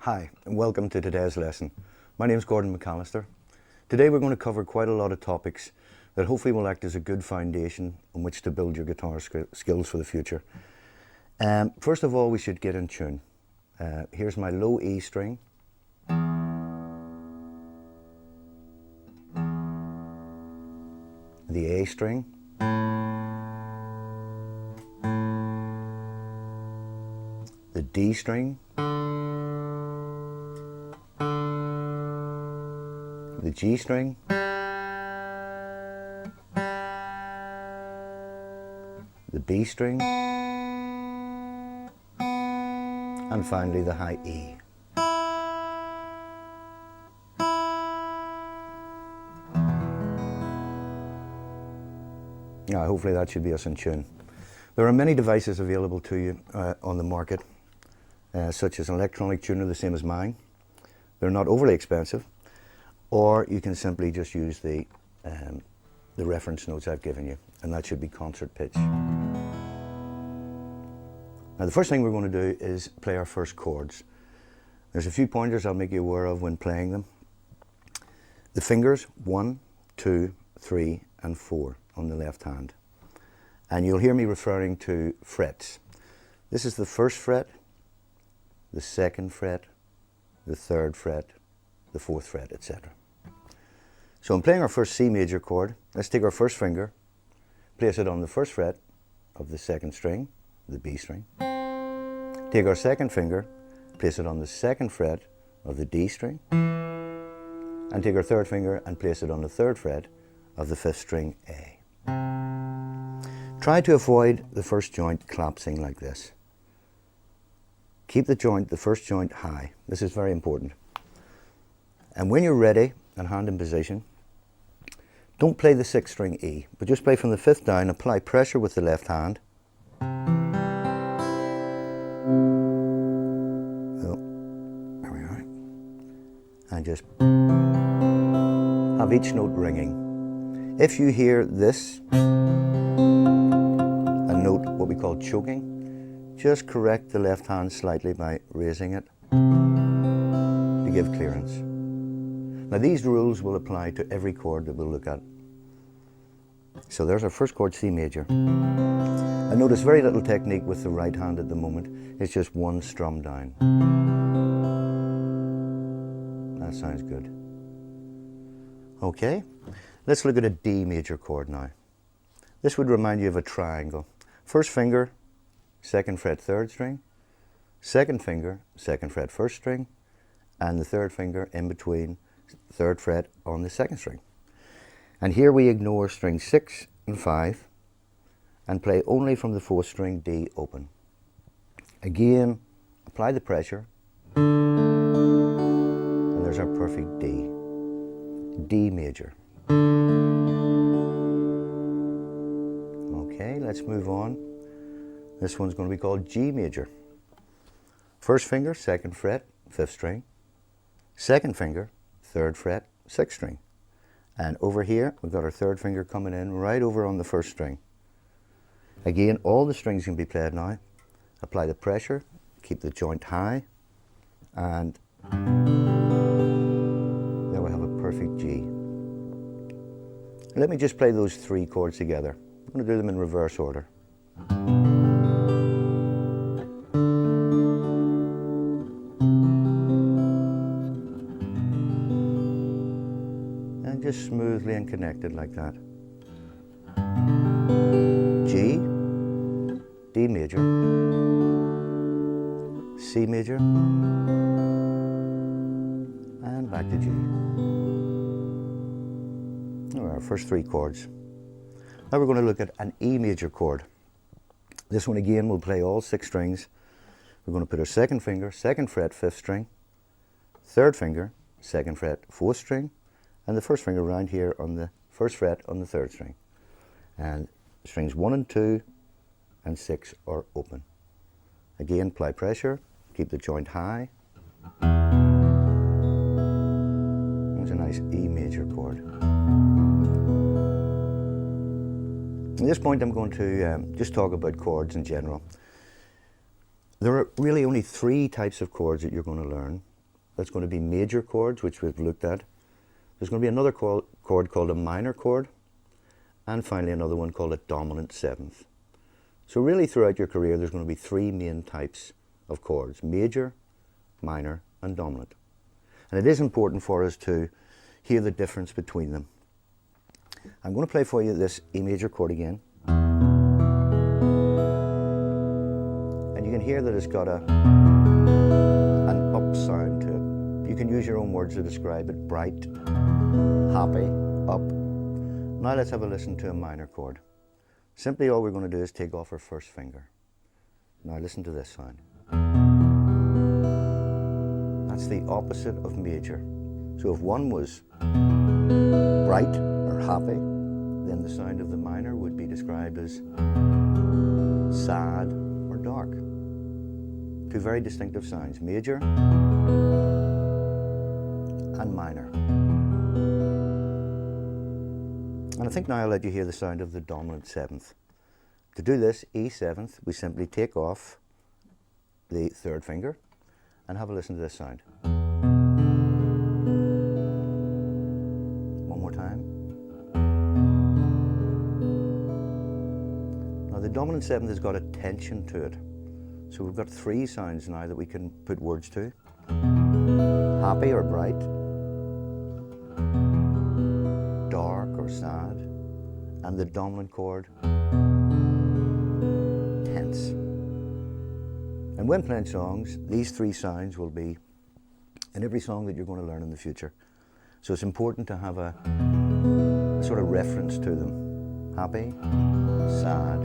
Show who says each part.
Speaker 1: Hi, and welcome to today's lesson. My name is Gordon McAllister. Today we're going to cover quite a lot of topics that hopefully will act as a good foundation on which to build your guitar skills for the future. First of all, we should get in tune. Here's my low E string. The A string. The D string. The G string, the B string, and finally the high E. Now, hopefully that should be us in tune. There are many devices available to you on the market, such as an electronic tuner the same as mine. They're not overly expensive. Or you can simply just use the reference notes I've given you, and that should be concert pitch. Now the first thing we're going to do is play our first chords. There's a few pointers I'll make you aware of when playing them. The fingers 1, 2, 3, and 4 on the left hand. And you'll hear me referring to frets. This is the first fret, the second fret, the third fret, the fourth fret, etc. So in playing our first C major chord, let's take our first finger, place it on the first fret of the second string, the B string. Take our second finger, place it on the second fret of the D string. And take our third finger and place it on the third fret of the fifth string, A. Try to avoid the first joint collapsing like this. Keep the first joint high. This is very important. And when you're ready and hand in position, don't play the sixth string E, but just play from the fifth down, apply pressure with the left hand. Oh, there we are. And just have each note ringing. If you hear this, a note what we call choking, just correct the left hand slightly by raising it to give clearance. Now these rules will apply to every chord that we'll look at. So there's our first chord, C major. I notice very little technique with the right hand at the moment. It's just one strum down. That sounds good. Okay, let's look at a D major chord now. This would remind you of a triangle. First finger, second fret, third string. Second finger, second fret, first string. And the third finger in between, third fret on the second string. And here we ignore string 6 and 5 and play only from the fourth string, D open. Again, apply the pressure, and there's our perfect D. D major. Okay, let's move on. This one's going to be called G major. First finger, second fret, fifth string. Second finger, third fret, sixth string. And over here, we've got our third finger coming in right over on the first string. Again, all the strings can be played now. Apply the pressure, keep the joint high, and there we have a perfect G. Let me just play those three chords together. I'm going to do them in reverse order. Just smoothly and connected like that. G, D major, C major, and back to G. There are our first three chords. Now we're going to look at an E major chord. This one again will play all 6 strings. We're going to put our second finger, second fret, fifth string, third finger, second fret, fourth string, and the first finger around here on the first fret on the third string. And strings 1 and 2 and 6 are open. Again, apply pressure, keep the joint high. There's a nice E major chord. At this point I'm going to just talk about chords in general. There are really only 3 types of chords that you're going to learn. that's going to be major chords, which we've looked at. There's going to be another chord called a minor chord, and finally another one called a dominant seventh. So really throughout your career there's going to be three main types of chords: major, minor and dominant. And it is important for us to hear the difference between them. I'm going to play for you this E major chord again. And you can hear that it's got an up sound to it. You can use your own words to describe it: bright, happy, up. Now let's have a listen to a minor chord. Simply all we're going to do is take off our first finger. Now listen to this sound. That's the opposite of major. So if one was bright or happy, then the sound of the minor would be described as sad or dark. Two very distinctive sounds: major and minor. And I think now I'll let you hear the sound of the dominant seventh. To do this E seventh, we simply take off the third finger and have a listen to this sound. One more time. Now the dominant seventh has got a tension to it. So we've got three sounds now that we can put words to: happy or bright, dark or sad, and the dominant chord, tense. And when playing songs, these three sounds will be in every song that you're going to learn in the future. So it's important to have a sort of reference to them: happy, sad,